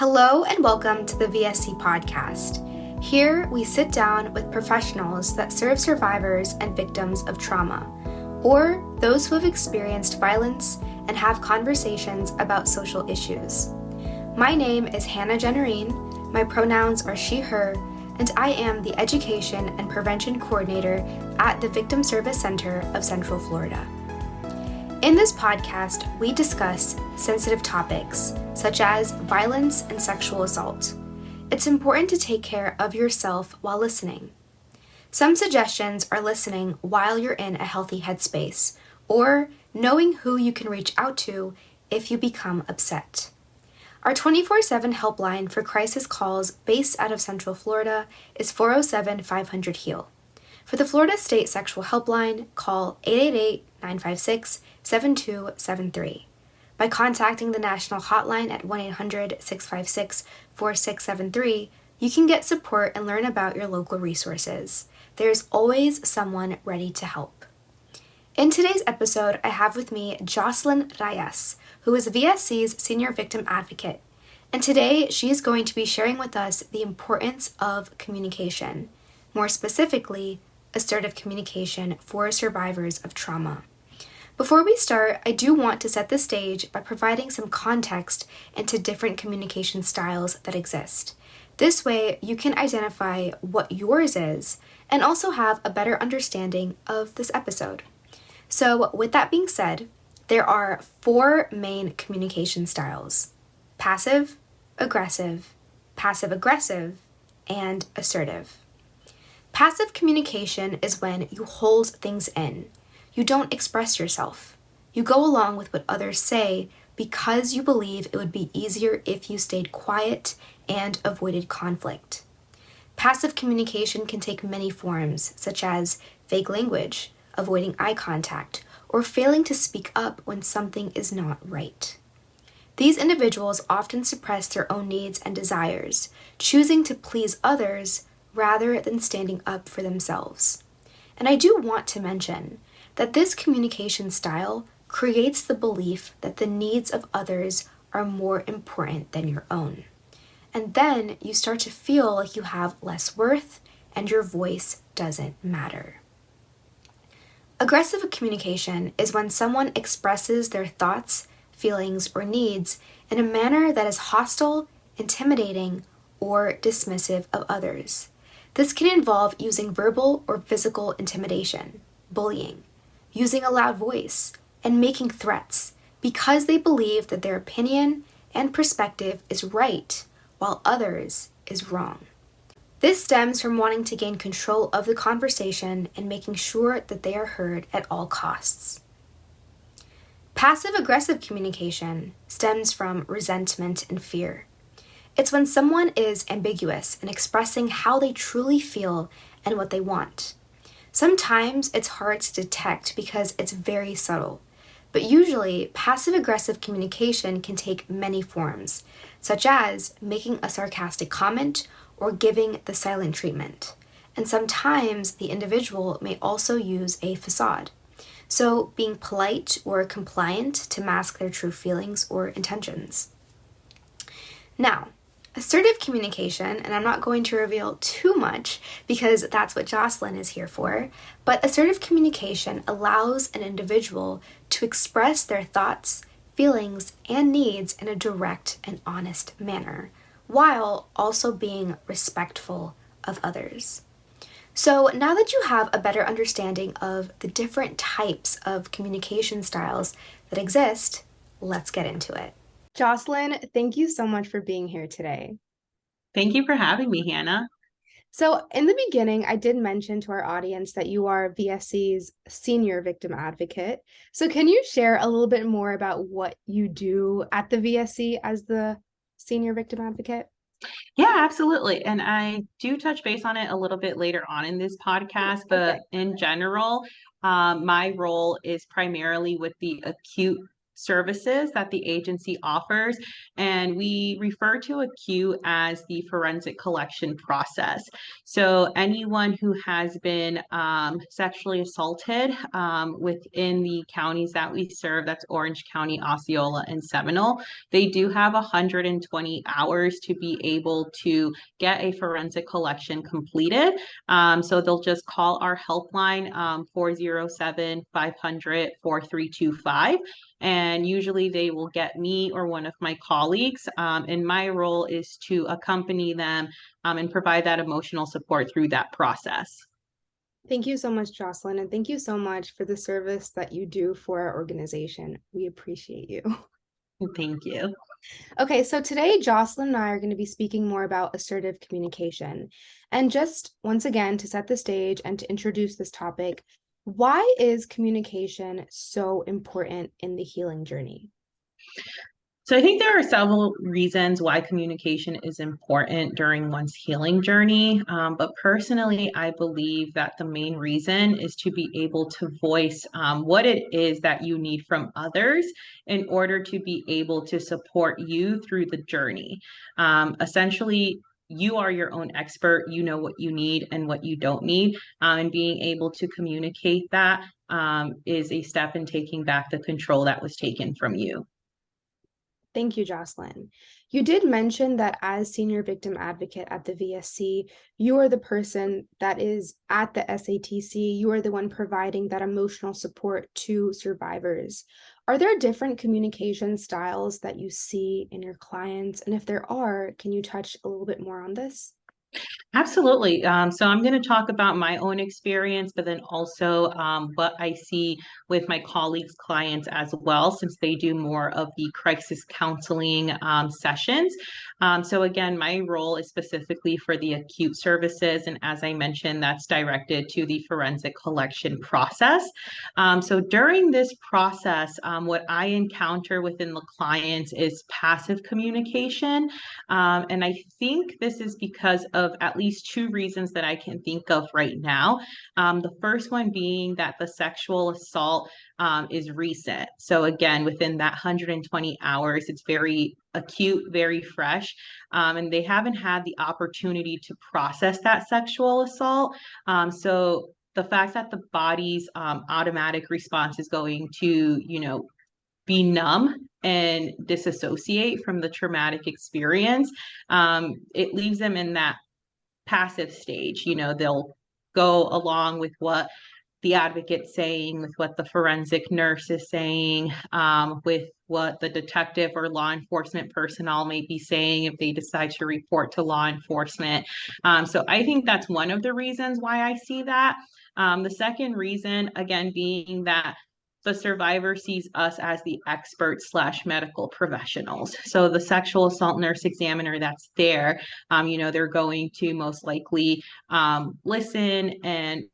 Hello and welcome to the VSC podcast. Here we sit down with professionals that serve survivors and victims of trauma, or those who have experienced violence and have conversations about social issues. My name is Jenarine, my pronouns are she, her, and I am the Education and Prevention Coordinator at the Victim Service Center of Central Florida. In this podcast, we discuss sensitive topics such as violence and sexual assault. It's important to take care of yourself while listening. Some suggestions are listening while you're in a healthy headspace, or knowing who you can reach out to if you become upset. Our 24/7 helpline for crisis calls based out of Central Florida is 407-500-HEAL. For the Florida State Sexual Helpline, call 888-956-7273. By contacting the National Hotline at 1-800-656-4673, you can get support and learn about your local resources. There's always someone ready to help. In today's episode, I have with me Jocelyn Rayas, who is VSC's Senior Victim Advocate. And today, she is going to be sharing with us the importance of communication, more specifically, assertive communication for survivors of trauma. Before we start, I do want to set the stage by providing some context into different communication styles that exist. This way, you can identify what yours is and also have a better understanding of this episode. So, with that being said, there are 4 main communication styles: passive, aggressive, passive-aggressive, and assertive. Passive communication is when you hold things in. You don't express yourself. You go along with what others say because you believe it would be easier if you stayed quiet and avoided conflict. Passive communication can take many forms, such as vague language, avoiding eye contact, or failing to speak up when something is not right. These individuals often suppress their own needs and desires, choosing to please others rather than standing up for themselves. And I do want to mention that this communication style creates the belief that the needs of others are more important than your own. And then you start to feel like you have less worth and your voice doesn't matter. Aggressive communication is when someone expresses their thoughts, feelings, or needs in a manner that is hostile, intimidating, or dismissive of others. This can involve using verbal or physical intimidation, bullying, using a loud voice, and making threats because they believe that their opinion and perspective is right while others is wrong. This stems from wanting to gain control of the conversation and making sure that they are heard at all costs. Passive-aggressive communication stems from resentment and fear. It's when someone is ambiguous in expressing how they truly feel and what they want. Sometimes it's hard to detect because it's very subtle, but usually passive-aggressive communication can take many forms, such as making a sarcastic comment or giving the silent treatment. And sometimes the individual may also use a facade, so being polite or compliant to mask their true feelings or intentions. Now, assertive communication, and I'm not going to reveal too much because that's what Jocelyn is here for, but assertive communication allows an individual to express their thoughts, feelings, and needs in a direct and honest manner, while also being respectful of others. So now that you have a better understanding of the different types of communication styles that exist, let's get into it. Jocelyn, thank you so much for being here today. Thank you for having me, Hannah. So in the beginning, I did mention to our audience that you are VSC's Senior Victim Advocate. So can you share a little bit more about what you do at the VSC as the Senior Victim Advocate? Yeah, absolutely. And I do touch base on it a little bit later on in this podcast, but in general, my role is primarily with the acute services that the agency offers, and we refer to acute as the forensic collection process. So anyone who has been sexually assaulted within the counties that we serve, that's Orange County, Osceola, and Seminole, they do have 120 hours to be able to get a forensic collection completed. So they'll just call our helpline 407-500-4325. And usually they will get me or one of my colleagues. And my role is to accompany them and provide that emotional support through that process. Thank you so much, Jocelyn, and thank you so much for the service that you do for our organization. We appreciate you. Thank you. Okay, so today Jocelyn and I are going to be speaking more about assertive communication. And just once again, to set the stage and to introduce this topic, why is communication so important in the healing journey? So I think there are several reasons why communication is important during one's healing journey. But personally, I believe that the main reason is to be able to voice what it is that you need from others in order to be able to support you through the journey. Essentially, you are your own expert. You know what you need and what you don't need. And being able to communicate that is a step in taking back the control that was taken from you. Thank you, Jocelyn. You did mention that as senior victim advocate at the VSC, you are the person that is at the SATC. You are the one providing that emotional support to survivors. Are there different communication styles that you see in your clients? And if there are, can you touch a little bit more on this? Absolutely. So I'm going to talk about my own experience, but then also what I see with my colleagues' clients as well, since they do more of the crisis counseling sessions. So again, my role is specifically for the acute services. And as I mentioned, that's directed to the forensic collection process. So during this process, what I encounter within the clients is passive communication. And I think this is because of at least two reasons that I can think of right now. The first one being that the sexual assault is recent. So again, within that 120 hours, it's very acute, very fresh, and they haven't had the opportunity to process that sexual assault. So the fact that the body's automatic response is going to, be numb and disassociate from the traumatic experience, it leaves them in that passive stage. They'll go along with what the advocate's saying, with what the forensic nurse is saying, with what the detective or law enforcement personnel may be saying if they decide to report to law enforcement. So I think that's one of the reasons why I see that. The second reason, again, being that the survivor sees us as the experts slash medical professionals. So the sexual assault nurse examiner that's there, they're going to most likely listen and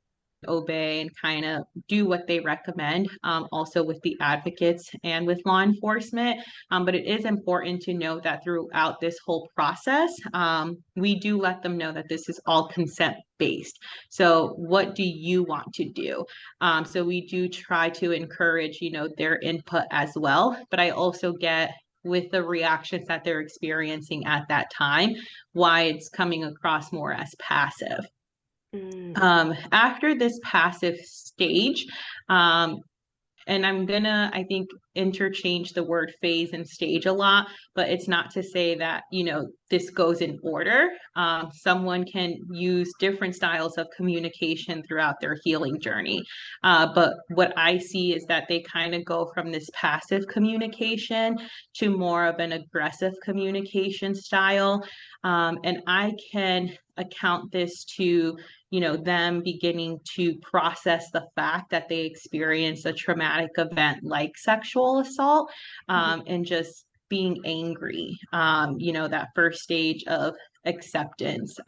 obey and kind of do what they recommend, also with the advocates and with law enforcement. But it is important to note that throughout this whole process, we do let them know that this is all consent based. So what do you want to do? So we do try to encourage, their input as well. But I also get with the reactions that they're experiencing at that time, why it's coming across more as passive. After this passive stage, and I'm gonna, I think, interchange the word phase and stage a lot, but it's not to say that, this goes in order. Someone can use different styles of communication throughout their healing journey. But what I see is that they kind of go from this passive communication to more of an aggressive communication style. And I can account this to them beginning to process the fact that they experienced a traumatic event like sexual assault, and just being angry, that first stage of acceptance.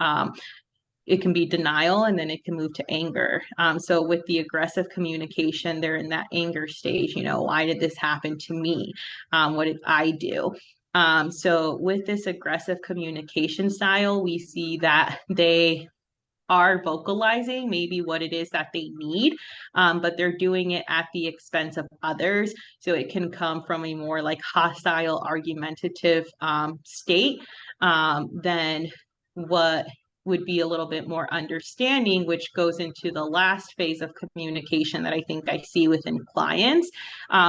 It can be denial and then it can move to anger. So with the aggressive communication, they're in that anger stage. Why did this happen to me? What did I do? So with this aggressive communication style, we see that they are vocalizing maybe what it is that they need, but they're doing it at the expense of others. So it can come from a more like hostile, argumentative state than what would be a little bit more understanding, which goes into the last phase of communication that I think I see within clients,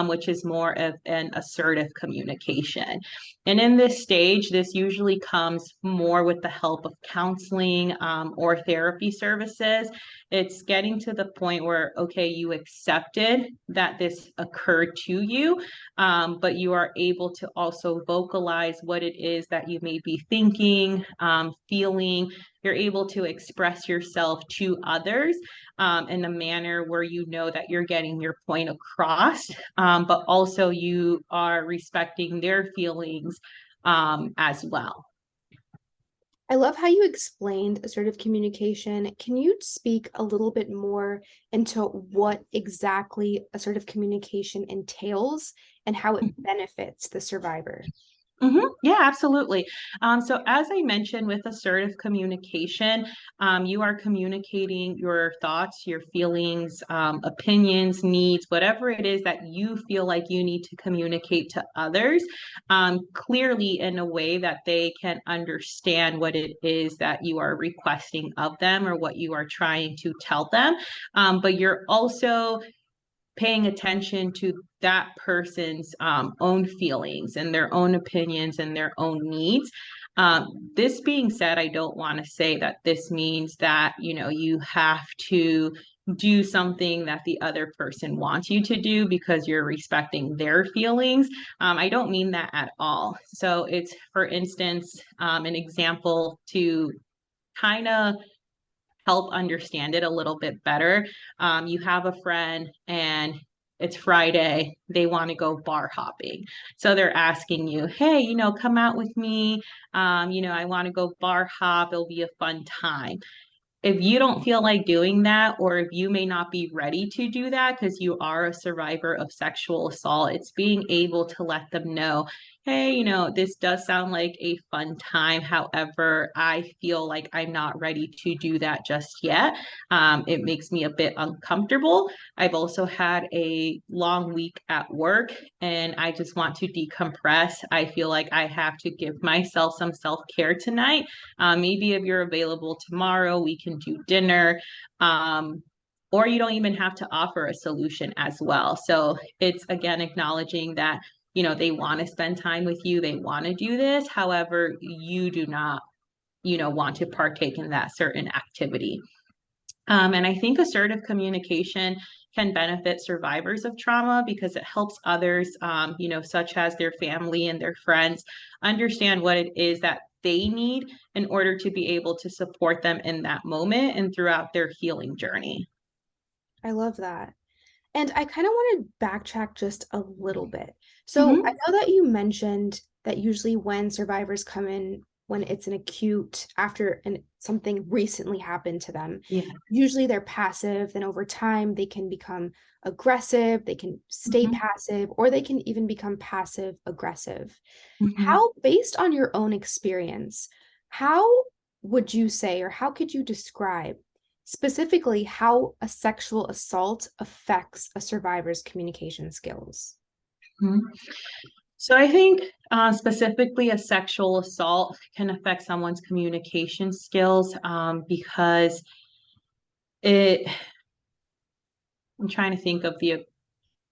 which is more of an assertive communication. And in this stage, this usually comes more with the help of counseling or therapy services. It's getting to the point where, okay, you accepted that this occurred to you, but you are able to also vocalize what it is that you may be thinking, feeling. You're able to express yourself to others in a manner where you know that you're getting your point across, but also you are respecting their feelings as well. I love how you explained assertive communication. Can you speak a little bit more into what exactly assertive communication entails and how it benefits the survivor? Yeah, absolutely. So as I mentioned with assertive communication, you are communicating your thoughts, your feelings, opinions, needs, whatever it is that you feel like you need to communicate to others, clearly in a way that they can understand what it is that you are requesting of them or what you are trying to tell them. But you're also paying attention to that person's own feelings and their own opinions and their own needs. This being said, I don't want to say that this means that, you know, you have to do something that the other person wants you to do because you're respecting their feelings. I don't mean that at all. So it's, for instance, an example to kind of help understand it a little bit better. You have a friend and it's Friday, they want to go bar hopping. So they're asking you, hey, you know, come out with me. You know, I want to go bar hop. It'll be a fun time. If you don't feel like doing that, or if you may not be ready to do that because you are a survivor of sexual assault, it's being able to let them know, hey, you know, this does sound like a fun time. However, I feel like I'm not ready to do that just yet. It makes me a bit uncomfortable. I've also had a long week at work and I just want to decompress. I feel like I have to give myself some self care tonight. Maybe if you're available tomorrow, we can do dinner. Or you don't even have to offer a solution as well. So it's again acknowledging that, you know, they want to spend time with you, they want to do this. However, you do not, you know, want to partake in that certain activity. And I think assertive communication can benefit survivors of trauma because it helps others, you know, such as their family and their friends, understand what it is that they need in order to be able to support them in that moment and throughout their healing journey. I love that. And I kind of want to backtrack just a little bit. So I Mm-hmm. know that you mentioned that usually when survivors come in, when it's an acute, after something recently happened to them, Yeah. usually they're passive. Then over time, they can become aggressive, they can stay Mm-hmm. passive, or they can even become passive aggressive. Mm-hmm. How, based on your own experience, how would you say, or how could you describe specifically how a sexual assault affects a survivor's communication skills? Mm-hmm. So I think specifically a sexual assault can affect someone's communication skills because it, I'm trying to think of the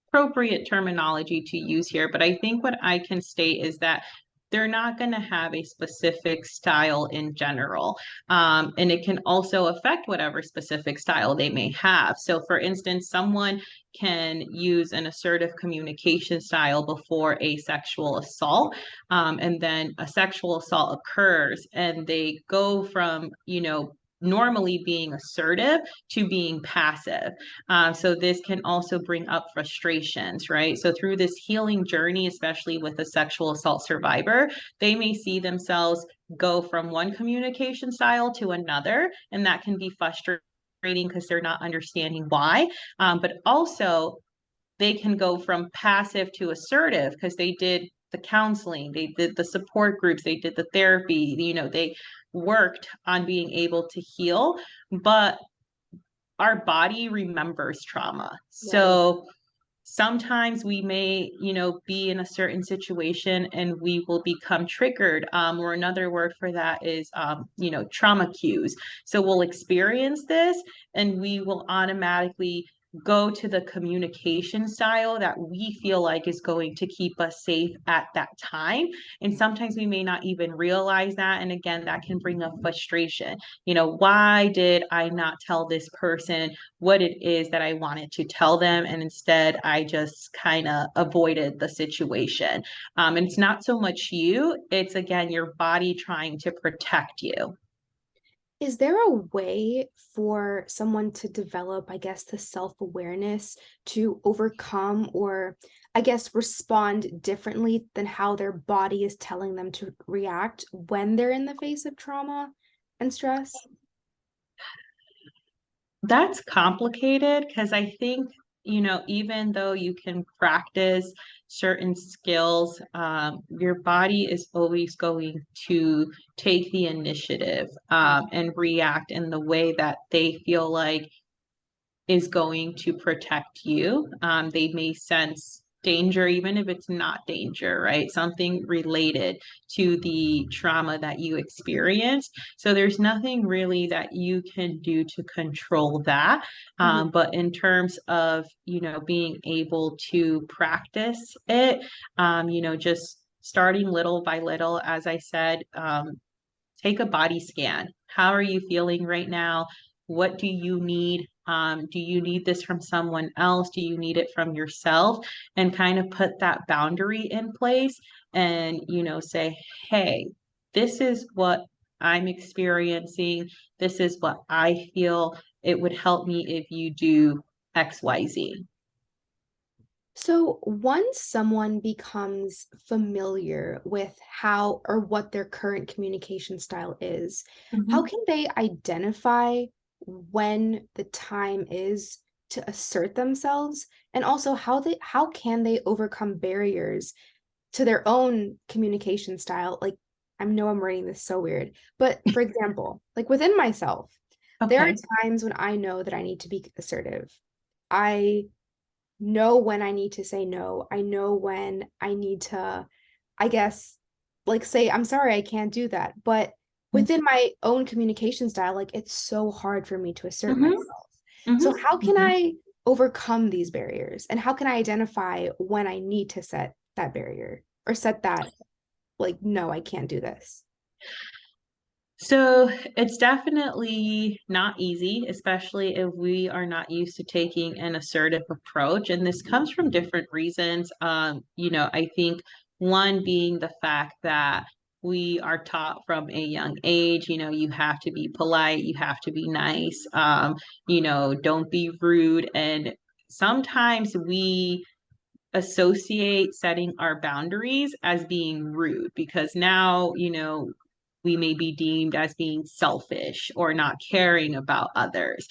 appropriate terminology to use here, but I think what I can state is that they're not going to have a specific style in general. And it can also affect whatever specific style they may have. So, for instance, someone can use an assertive communication style before a sexual assault. And then a sexual assault occurs and they go from, you know, normally being assertive to being passive. So this can also bring up frustrations, right? So through this healing journey, especially with a sexual assault survivor, they may see themselves go from one communication style to another, and that can be frustrating because they're not understanding why. But also, they can go from passive to assertive because they did the counseling, they did the support groups, they did the therapy, you know, they worked on being able to heal, but our body remembers trauma. Right. So sometimes we may, be in a certain situation and we will become triggered. Or another word for that is, trauma cues. So we'll experience this and we will automatically go to the communication style that we feel like is going to keep us safe at that time. And sometimes we may not even realize that. And again, that can bring up frustration. Why did I not tell this person what it is that I wanted to tell them? And instead, I just kind of avoided the situation. And it's not so much you, it's again your body trying to protect you. Is there a way for someone to develop, I guess, the self-awareness to overcome or, I guess, respond differently than how their body is telling them to react when they're in the face of trauma and stress? That's complicated because I think, even though you can practice certain skills, your body is always going to take the initiative and react in the way that they feel like is going to protect you. They may sense danger, even if it's not danger, right? Something related to the trauma that you experienced. So there's nothing really that you can do to control that. Mhm. But in terms of, being able to practice it, just starting little by little, as I said, take a body scan. How are you feeling right now? What do you need? Do you need this from someone else? Do you need it from yourself? And kind of put that boundary in place and, say, hey, this is what I'm experiencing. This is what I feel. It would help me if you do XYZ. So, once someone becomes familiar with how or what their current communication style is, how Mhm. can they identify when the time is to assert themselves? And also how can they overcome barriers to their own communication style? Like, I know I'm writing this so weird, but for example, like within myself, there are Okay. times when I know that I need to be assertive. I know when I need to say no. I know when I need to, I guess, like say, I'm sorry, I can't do that. But within my own communication style, like it's so hard for me to assert Mm-hmm. myself. So, Mm-hmm. how can Mm-hmm. I overcome these barriers? And how can I identify when I need to set that barrier or set that, like, no, I can't do this? So it's definitely not easy, especially if we are not used to taking an assertive approach. And this comes from different reasons. I think one being the fact that we are taught from a young age, you have to be polite, you have to be nice, don't be rude. And sometimes we associate setting our boundaries as being rude because now, we may be deemed as being selfish or not caring about others.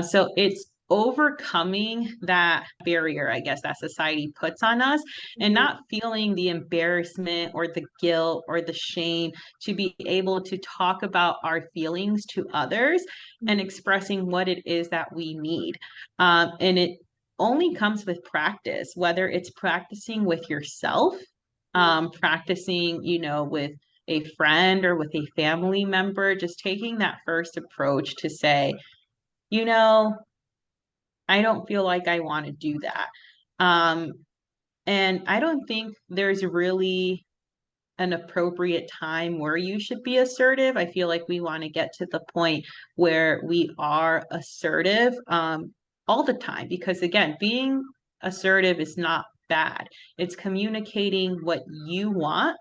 So it's overcoming that barrier, I guess, that society puts on us and Mhm. not feeling the embarrassment or the guilt or the shame to be able to talk about our feelings to others and Mhm. expressing what it is that we need. And it only comes with practice, whether it's practicing with yourself, practicing, with a friend or with a family member, just taking that first approach to say, you know, I don't feel like I want to do that. Um, and I don't think there's really an appropriate time where you should be assertive. I feel like we want to get to the point where we are assertive all the time because, again, being assertive is not bad. It's communicating what you want,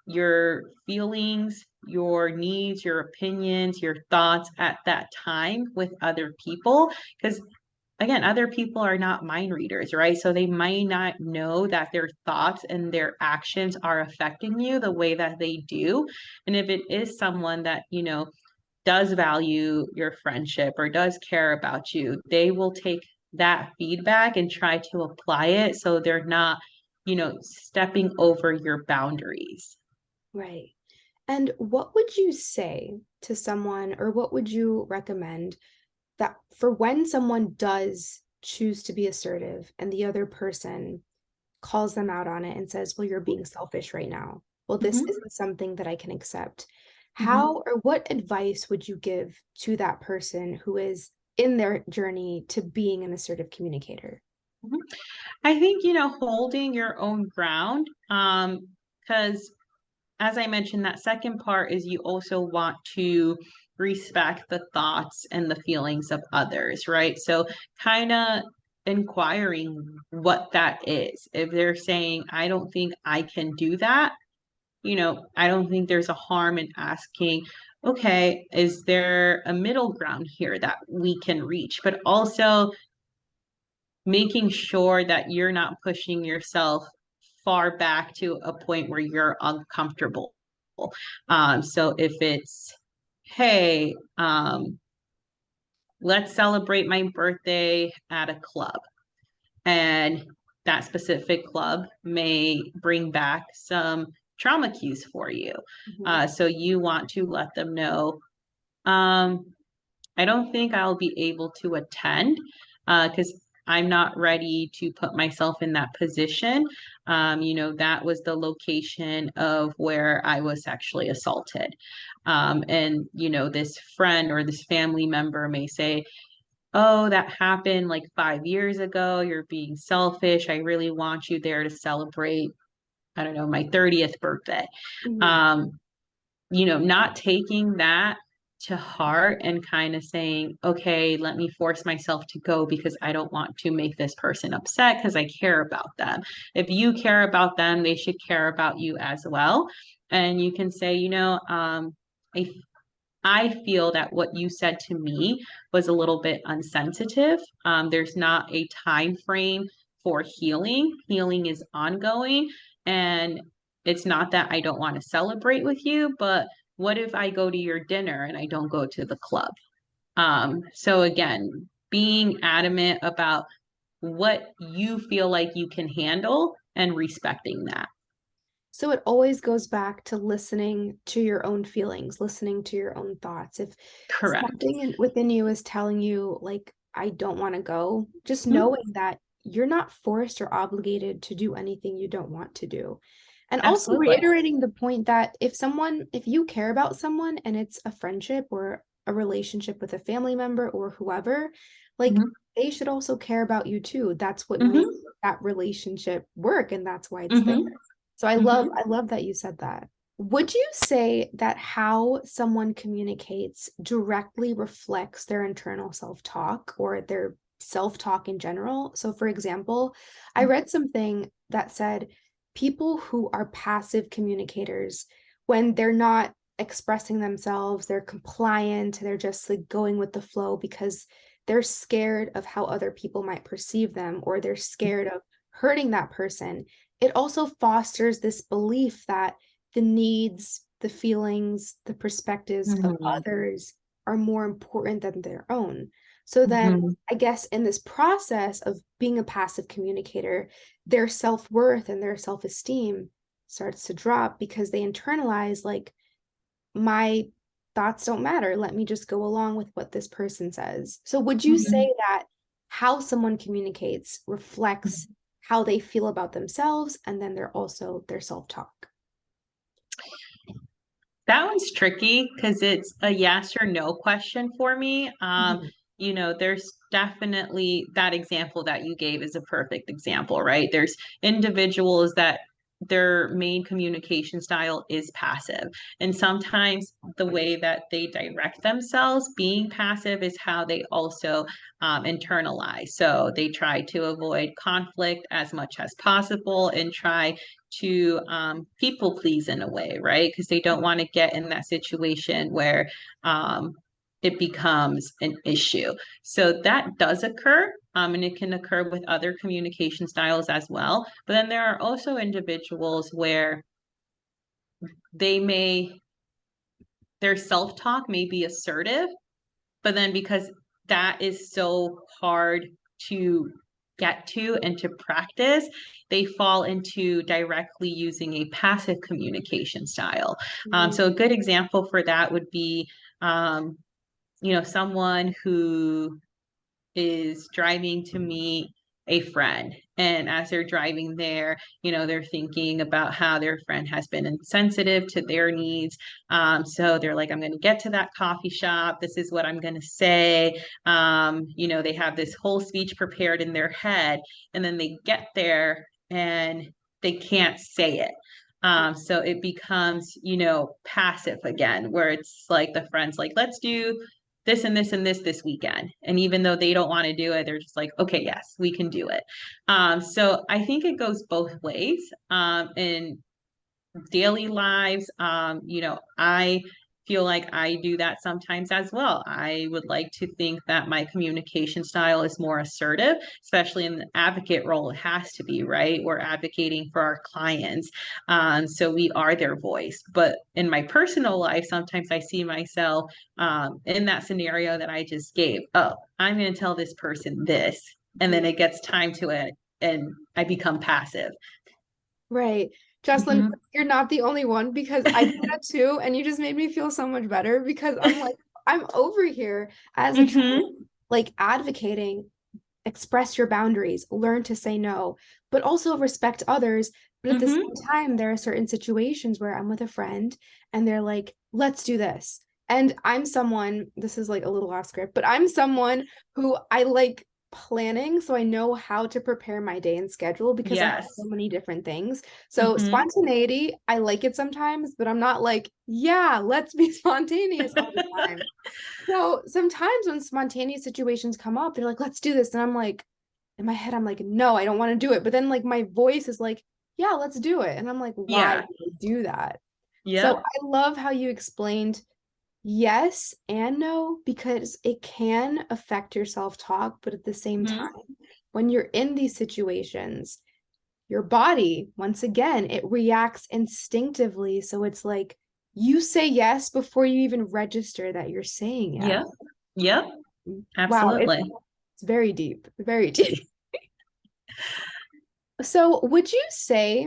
your feelings, your needs, your opinions, your thoughts at that time with other people. Because again, other people are not mind readers, right? So they might not know that their thoughts and their actions are affecting you the way that they do. And if it is someone that, does value your friendship or does care about you, they will take that feedback and try to apply it so they're not, stepping over your boundaries. Right. And what would you say to someone, or what would you recommend that for when someone does choose to be assertive and the other person calls them out on it and says, well, you're being selfish right now. Well, this Mhm, isn't something that I can accept. mhm, How or what advice would you give to that person who is in their journey to being an assertive communicator? mhm. I think, holding your own ground, because as I mentioned, that second part is you also want to respect the thoughts and the feelings of others, right? So kind of inquiring what that is. If they're saying, I don't think I can do that, I don't think there's a harm in asking, okay, is there a middle ground here that we can reach? But also making sure that you're not pushing yourself far back to a point where you're uncomfortable. So if it's, hey, let's celebrate my birthday at a club, and that specific club may bring back some trauma cues for you. Mhm. So you want to let them know, um, I don't think I'll be able to attend because I'm not ready to put myself in that position. That was the location of where I was sexually assaulted. And this friend or this family member may say, oh, that happened like 5 years ago. You're being selfish. I really want you there to celebrate, I don't know, my 30th birthday. Mhm. Um, not taking that to heart and kind of saying, okay, let me force myself to go because I don't want to make this person upset because I care about them. If you care about them, they should care about you as well. And you can say, I I feel that what you said to me was a little bit unsensitive. There's not a time frame for healing. Healing is ongoing. And it's not that I don't want to celebrate with you, but what if I go to your dinner and I don't go to the club? So again, being adamant about what you feel like you can handle and respecting that. So it always goes back to listening to your own feelings, listening to your own thoughts. If Correct. something within you is telling you, like, I don't want to go, just Mhm. knowing that you're not forced or obligated to do anything you don't want to do. And also Absolutely. reiterating the point that if you care about someone and it's a friendship or a relationship with a family member or whoever, like, Mhm. they should also care about you too. That's what makes Mhm. that relationship work, and that's why it's there. Mhm. So I love Mhm. I love that you said that. Would you say that how someone communicates directly reflects their internal self-talk or their self-talk in general? So for example, I read something that said people who are passive communicators, when they're not expressing themselves, they're compliant, they're just like going with the flow because they're scared of how other people might perceive them, or they're scared of hurting that person. It also fosters this belief that the needs, the feelings, the perspectives of Mhm. others are more important than their own. So then, Mhm. I guess in this process of being a passive communicator, their self-worth and their self-esteem starts to drop because they internalize, like, my thoughts don't matter. Let me just go along with what this person says. So would you Mhm. say that how someone communicates reflects how they feel about themselves, and then they're also their self-talk? That one's tricky because it's a yes or no question for me. Mhm. There's definitely that example that you gave is a perfect example, right? There's individuals that their main communication style is passive. And sometimes the way that they direct themselves, being passive, is how they also internalize. So they try to avoid conflict as much as possible and try to people please in a way, right? Because they don't want to get in that situation where um, it becomes an issue. So that does occur, and it can occur with other communication styles as well. But then there are also individuals where they may, their self talk may be assertive, but then because that is so hard to get to and to practice, they fall into directly using a passive communication style. So a good example for that would be, someone who is driving to meet a friend. And as they're driving there, they're thinking about how their friend has been insensitive to their needs. So they're like, I'm going to get to that coffee shop. This is what I'm going to say. They have this whole speech prepared in their head. And then they get there and they can't say it. So it becomes, passive again, where it's like the friend's like, let's do this and this and this weekend. And even though they don't want to do it, they're just like, okay, yes, we can do it. So I think it goes both ways. In daily lives, I feel like I do that sometimes as well. I would like to think that my communication style is more assertive, especially in the advocate role. It has to be, right? We're advocating for our clients. So we are their voice. But in my personal life, sometimes I see myself in that scenario that I just gave. Oh, I'm going to tell this person this. And then it gets time to it and I become passive. Right. Jocelyn, Mhm. you're not the only one because I do that too. And you just made me feel so much better because I'm like, I'm over here as a child, Mhm. like advocating, express your boundaries, learn to say no, but also respect others. But at the Mhm. same time, there are certain situations where I'm with a friend and they're like, let's do this. And I'm someone, this is like a little off script, but I'm someone who I like planning. So I know how to prepare my day and schedule because I have so Yes. many different things. So Mhm. spontaneity, I like it sometimes, but I'm not like, yeah, let's be spontaneous all the time. So sometimes when spontaneous situations come up, they're like, let's do this. And I'm like, in my head, I'm like, no, I don't want to do it. But then like my voice is like, yeah, let's do it. And I'm like, why Yeah. do I do that? So Yep. I love how you explained yes and no, because it can affect your self-talk, but at the same time, Mhm. when you're in these situations, your body, once again, it reacts instinctively. So it's like you say yes before you even register that you're saying yes. Yep. Yep. Wow, Absolutely. it's very deep, very deep. So, would you say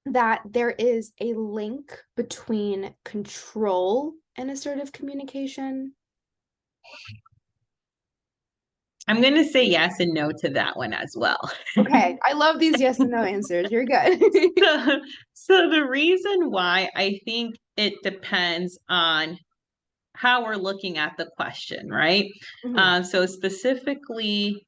that there is a link between control and assertive communication? I'm going to say yes and no to that one as well. Okay, I love these yes and no answers. You're good. So, so the reason why I think it depends on how we're looking at the question, right? Mhm, So specifically,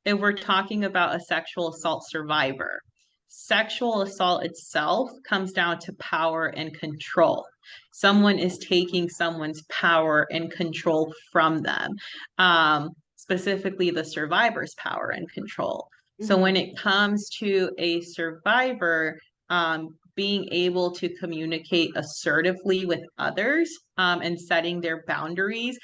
if we're talking about a sexual assault survivor, sexual assault itself comes down to power and control. Someone is taking someone's power and control from them, specifically the survivor's power and control. So when mhm. it comes to a survivor, being able to communicate assertively with others, and setting their boundaries,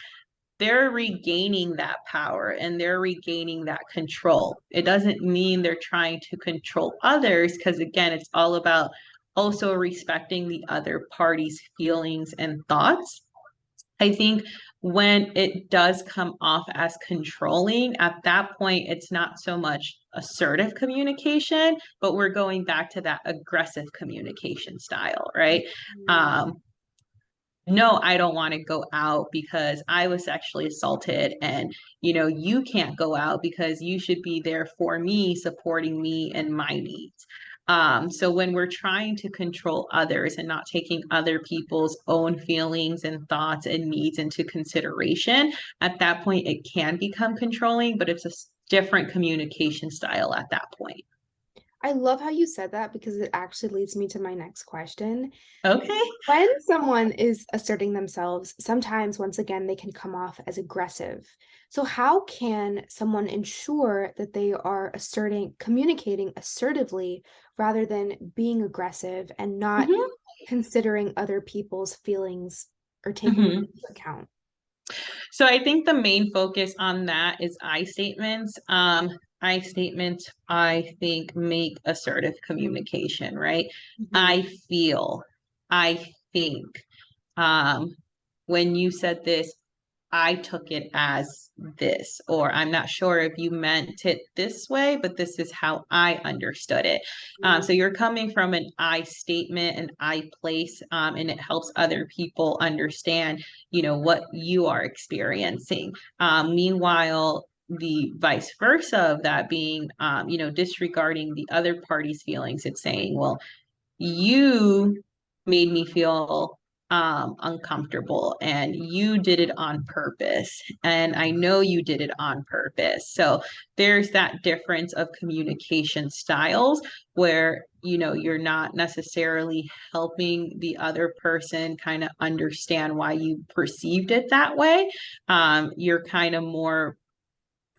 they're regaining that power and they're regaining that control. It doesn't mean they're trying to control others, because again, it's all about also respecting the other party's feelings and thoughts. I think when it does come off as controlling, at that point, it's not so much assertive communication, but we're going back to that aggressive communication style, right? Mm. Um, no, I don't want to go out because I was sexually assaulted, and you can't go out because you should be there for me, supporting me and my needs. So when we're trying to control others and not taking other people's own feelings and thoughts and needs into consideration, at that point it can become controlling, but it's a different communication style at that point. I love how you said that because it actually leads me to my next question. Okay. When someone is asserting themselves, sometimes, once again, they can come off as aggressive. So, how can someone ensure that they are communicating assertively rather than being aggressive and not Hmm. considering other people's feelings or taking them Hmm. into account? So I think the main focus on that is I statements. I statements, I think, make assertive communication, right? Mhm. I feel, I think. Um, when you said this, I took it as this, or I'm not sure if you meant it this way, but this is how I understood it. So you're coming from an I statement, an I place, and it helps other people understand, what you are experiencing. Meanwhile, the vice versa of that being, disregarding the other party's feelings, it's saying, well, you made me feel uncomfortable and you did it on purpose. And I know you did it on purpose. So there's that difference of communication styles where, you're not necessarily helping the other person kind of understand why you perceived it that way. You're kind of more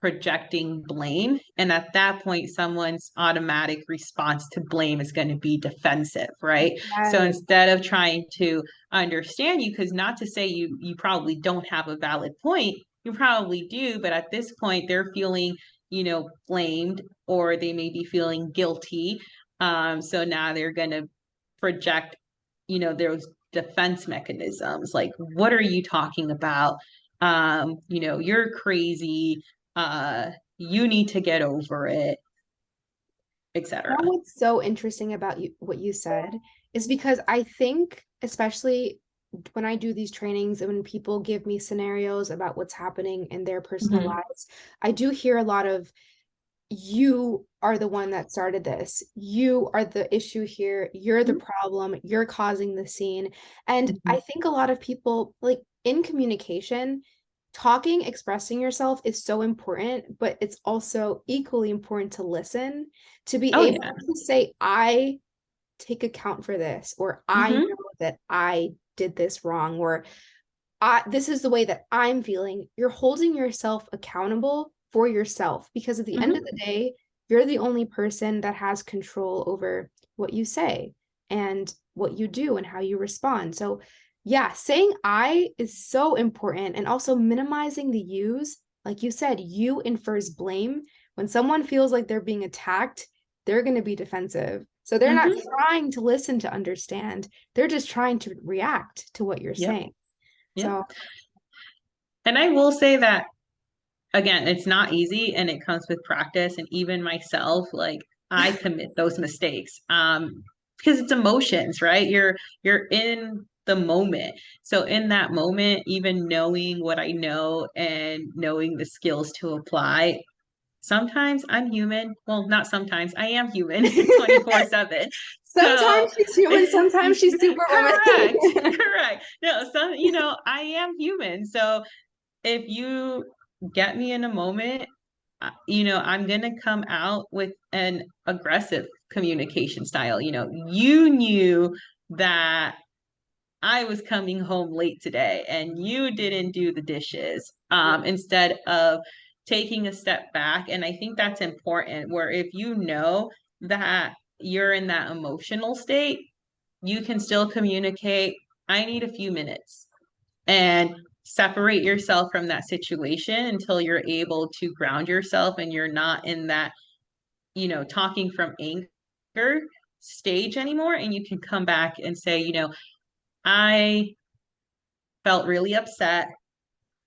projecting blame. And at that point, someone's automatic response to blame is going to be defensive, right? So Yes. instead of trying to understand you, because not to say you probably don't have a valid point, you probably do, but at this point they're feeling, blamed, or they may be feeling guilty. So now they're going to project, those defense mechanisms like, what are you talking about? You're crazy, you need to get over it, Now, etc. what's so interesting about what you said is because I think, especially when I do these trainings and when people give me scenarios about what's happening in their personal Mm-hmm. lives, I do hear a lot of, you are the one that started this. You are the issue here. You're the problem. You're causing the scene. And Mm-hmm. I think a lot of people, like in communication, talking, expressing yourself is so important, but it's also equally important to listen, to be Oh able yeah. to say, I take account for this, or I Mm-hmm. know that I did this wrong, or this is the way that I'm feeling. You're holding yourself accountable for yourself because at the end of Mm-hmm. the day, you're the only person that has control over what you say and what you do and how you respond. So, yeah, saying I is so important, and also minimizing the yous. Like you said, you infers blame. When someone feels like they're being attacked, they're going to be defensive. So they're not Mm-hmm. trying to listen to understand. They're just trying to react to what you're Yep. saying. Yep. So, And I will say that again, it's not easy and it comes with practice. And even myself, like I commit those mistakes. Because it's emotions, right? You're in the moment. So in that moment, even knowing what I know and knowing the skills to apply, sometimes I'm human. Well, not sometimes, I am human 24/7. So sometimes she's human, sometimes she's superwoman. correct, correct. No, so I am human. So if you get me in a moment, I'm gonna come out with an aggressive communication style. You knew that I was coming home late today and you didn't do the dishes, instead of taking a step back. And I think that's important, where if you know that you're in that emotional state, you can still communicate, I need a few minutes, and separate yourself from that situation until you're able to ground yourself and you're not in that, talking from anger stage anymore. And you can come back and say, I felt really upset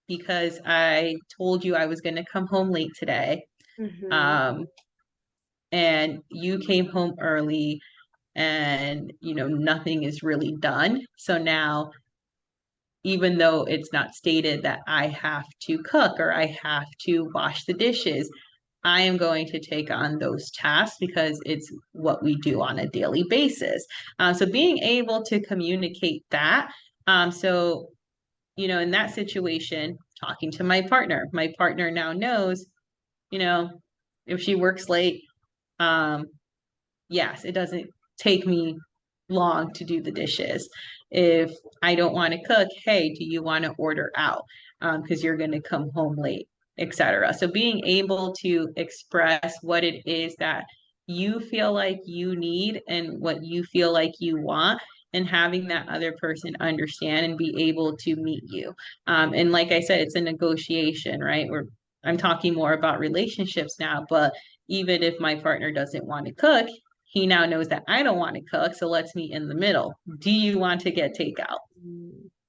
because I told you I was going to come home late today. Mm-hmm. Um, and you came home early and, nothing is really done. So now, even though it's not stated that I have to cook or I have to wash the dishes, I am going to take on those tasks because it's what we do on a daily basis. So being able to communicate that. So in that situation, talking to my partner now knows, you know, if she works late, um, yes, it doesn't take me long to do the dishes. If I don't want to cook, hey, do you want to order out? Because you're going to come home late, etc. So being able to express what it is that you feel like you need and what you feel like you want, and having that other person understand and be able to meet you. And like I said, it's a negotiation, right? I'm talking more about relationships now, but even if my partner doesn't want to cook, he now knows that I don't want to cook, so let's meet in the middle. Do you want to get takeout?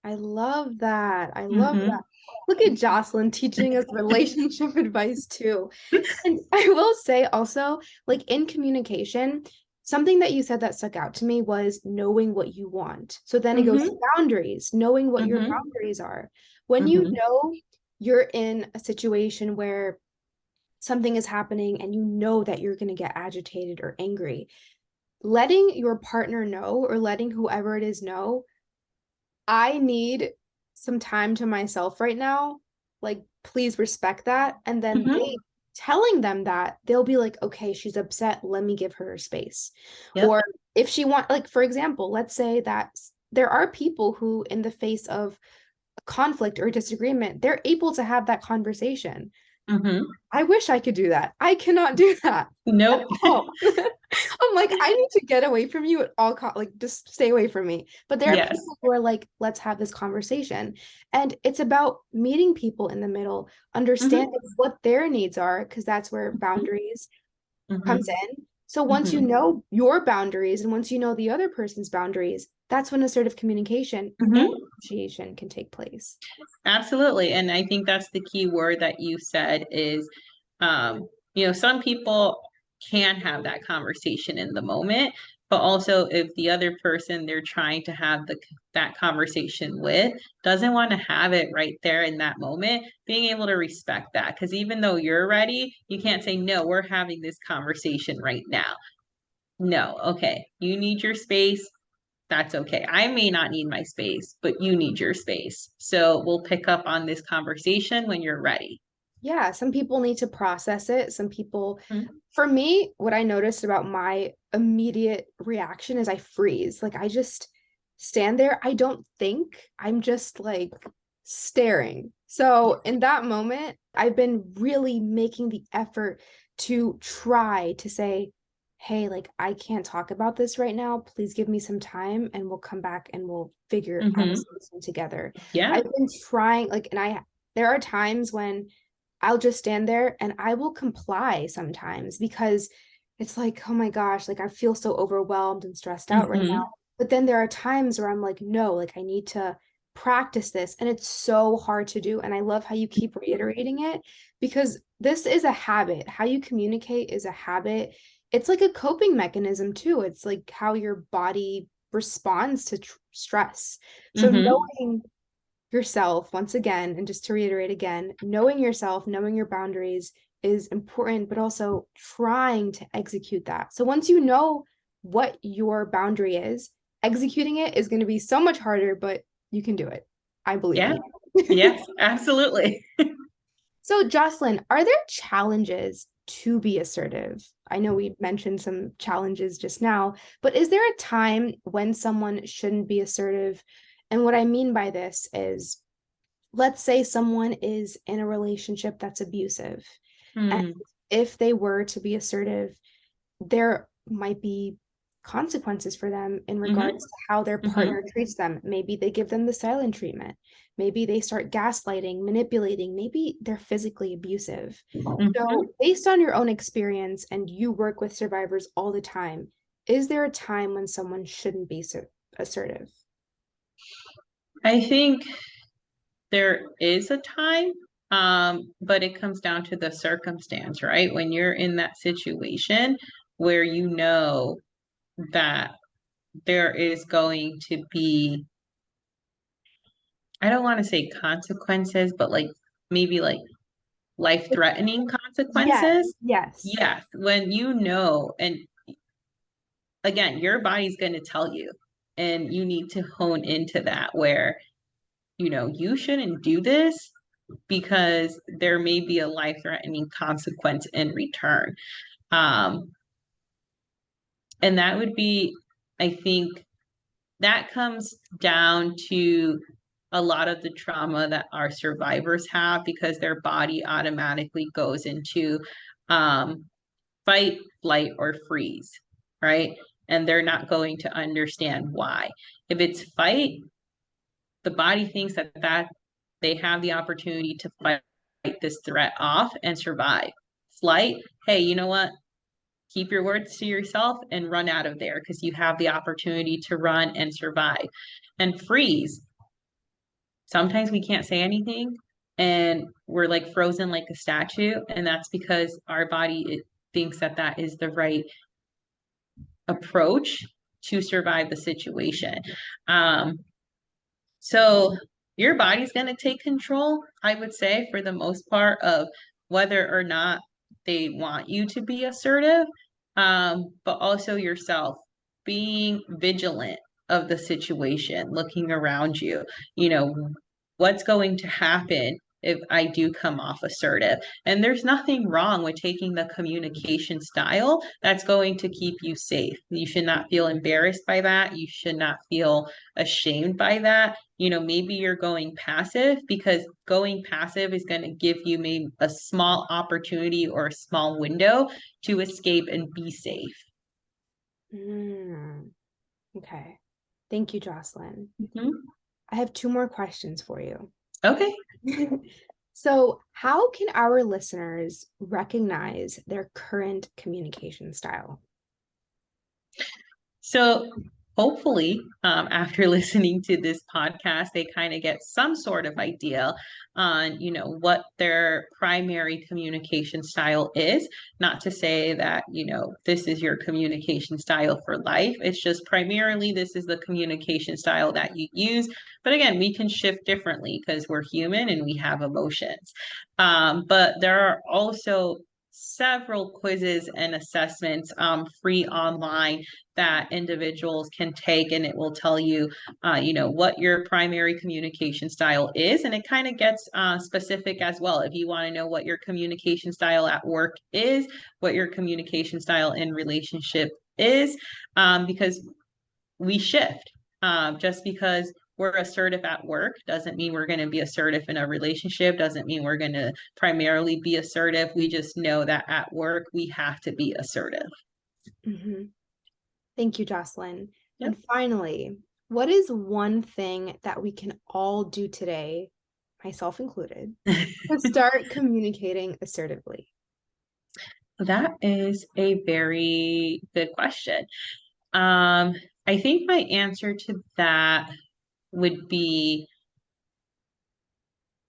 I love that. I love Mm-hmm. that. Look at Jocelyn teaching us relationship advice too. And I will say also, like in communication, something that you said that stuck out to me was knowing what you want. So then it goes to Mm-hmm. boundaries, knowing what your Mm-hmm. boundaries are. When you Mm-hmm. know you're in a situation where something is happening and you know that you're going to get agitated or angry, letting your partner know or letting whoever it is know, I need some time to myself right now. Like, please respect that. And then Mm-hmm. they telling them that they'll be like, okay, she's upset. Let me give her space. Yep. Or if she want, like, for example, let's say that there are people who, in the face of conflict or disagreement, they're able to have that conversation. Mm-hmm. I wish I could do that. I cannot do that at Nope. all. I'm like, I need to get away from you at all costs. Like, just stay away from me. But there are Yes. people who are like, let's have this conversation. And it's about meeting people in the middle, Mm-hmm. understanding what their needs are, because that's where boundaries comes Mm-hmm. in. So once you Mm-hmm. know your boundaries and once you know the other person's boundaries, that's when assertive communication and Mm-hmm. negotiation can take place. Absolutely. And I think that's the key word that you said is, some people can have that conversation in the moment, but also if the other person they're trying to have that conversation with doesn't want to have it right there in that moment, being able to respect that. Because even though you're ready, you can't say, no, we're having this conversation right now. No, okay, you need your space. That's okay. I may not need my space, but you need your space. So we'll pick up on this conversation when you're ready. Yeah, some people need to process it. Some people, Mhm. for me, what I noticed about my immediate reaction is I freeze. Like I just stand there. I don't think. I'm just like staring. So in that moment, I've been really making the effort to try to say, hey, like I can't talk about this right now. Please give me some time and we'll come back and we'll figure out a Hmm. solution together. Yeah. I've been trying, like, there are times when I'll just stand there and I will comply sometimes because it's like, oh my gosh, like I feel so overwhelmed and stressed out right now. Hmm. But then there are times where I'm like, no, like I need to practice this. And it's so hard to do. And I love how you keep reiterating it because this is a habit. How you communicate is a habit. It's like a coping mechanism too. It's like how your body responds to stress. So Hmm. knowing yourself once again, and just to reiterate again, knowing yourself, knowing your boundaries is important, but also trying to execute that. So once you know what your boundary is, executing it is going to be so much harder, but you can do it. I believe Yeah. in you. Yes, absolutely. So, Jocelyn, are there challenges to be assertive? I know we mentioned some challenges just now, but is there a time when someone shouldn't be assertive? And what I mean by this is, let's say someone is in a relationship that's abusive. And Hmm. if they were to be assertive, there might be consequences for them in Hmm. regards to how their Hmm. partner treats them. Maybe they give them the silent treatment. Maybe they start gaslighting, manipulating. Maybe they're physically abusive. Hmm. So, based on your own experience, and you work with survivors all the time, is there a time when someone shouldn't be assertive? I think there is a time, but it comes down to the circumstance, right? When you're in that situation where you know that there is going to be, I don't want to say consequences, but like maybe like life-threatening Yes, consequences. yes. Yes, when you know, and again, your body's going to tell you, and you need to hone into that where, you shouldn't do this because there may be a life-threatening consequence in return. Um, and that would be, I think, that comes down to a lot of the trauma that our survivors have because their body automatically goes into um, fight, flight, or freeze, right? And they're not going to understand why. If it's fight, the body thinks that they have the opportunity to fight this threat off and survive. Flight, hey, you know what? Keep your words to yourself and run out of there because you have the opportunity to run and survive. And freeze, sometimes we can't say anything and we're like frozen like a statue. And that's because our body thinks that that is the right approach to survive the situation. Um, so your body's going to take control, I would say, for the most part, of whether or not they want you to be assertive, but also yourself being vigilant of the situation, looking around you, you know, what's going to happen if I do come off assertive. And there's nothing wrong with taking the communication style that's going to keep you safe. You should not feel embarrassed by that. You should not feel ashamed by that. Maybe you're going passive because going passive is going to give you maybe a small opportunity or a small window to escape and be safe. Okay. Thank you, Jocelyn. Mm-hmm. I have 2 more questions for you. Okay. So, how can our listeners recognize their current communication style? So hopefully, after listening to this podcast, they kind of get some sort of idea on, what their primary communication style is. Not to say that, this is your communication style for life. It's just primarily this is the communication style that you use. But again, we can shift differently because we're human and we have emotions. But there are also several quizzes and assessments free online that individuals can take, and it will tell you, what your primary communication style is. And it kind of gets specific as well. If you want to know what your communication style at work is, what your communication style in relationship is, because we shift. Just because we're assertive at work doesn't mean we're going to be assertive in a relationship, doesn't mean we're going to primarily be assertive. We just know that at work we have to be assertive. Mm-hmm. Thank you, Jocelyn. Yep. And finally, what is one thing that we can all do today, myself included, to start communicating assertively? That is a very good question. I think my answer to that would be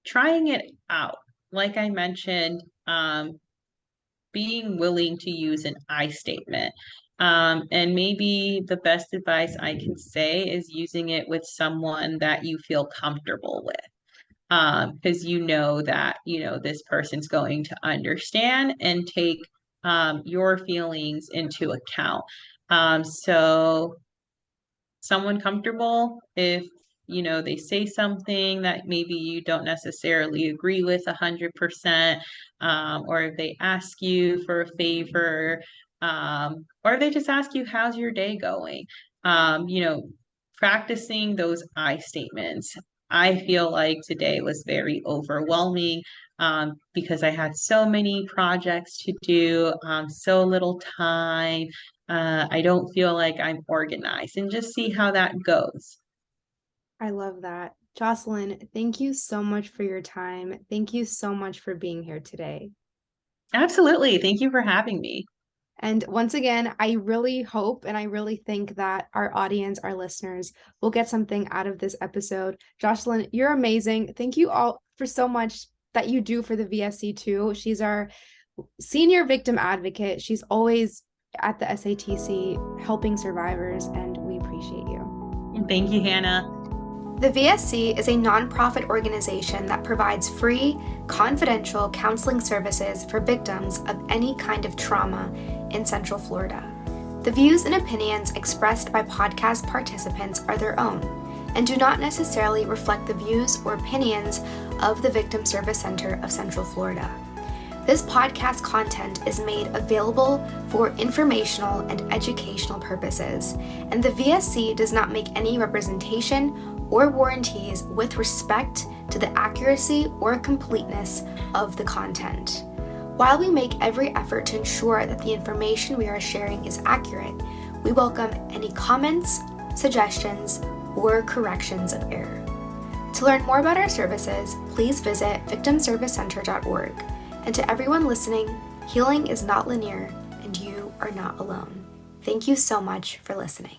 trying it out. Like I mentioned, being willing to use an I statement. And maybe the best advice I can say is using it with someone that you feel comfortable with. Because that, this person's going to understand and take your feelings into account. So someone comfortable, if they say something that maybe you don't necessarily agree with 100%, or if they ask you for a favor, or if they just ask you how's your day going, practicing those I statements. I feel like today was very overwhelming because I had so many projects to do, so little time. I don't feel like I'm organized, and just see how that goes. I love that. Jocelyn, thank you so much for your time. Thank you so much for being here today. Absolutely. Thank you for having me. And once again, I really hope and I really think that our audience, our listeners, will get something out of this episode. Jocelyn, you're amazing. Thank you all for so much that you do for the VSC too. She's our senior victim advocate. She's always at the SATC helping survivors, and we appreciate you. Thank you, Hannah. The VSC is a nonprofit organization that provides free, confidential counseling services for victims of any kind of trauma in Central Florida. The views and opinions expressed by podcast participants are their own and do not necessarily reflect the views or opinions of the Victim Service Center of Central Florida. This podcast content is made available for informational and educational purposes, and the VSC does not make any representation or warranties with respect to the accuracy or completeness of the content. While we make every effort to ensure that the information we are sharing is accurate, we welcome any comments, suggestions, or corrections of error. To learn more about our services, please visit victimservicecenter.org. And to everyone listening, healing is not linear, and you are not alone. Thank you so much for listening.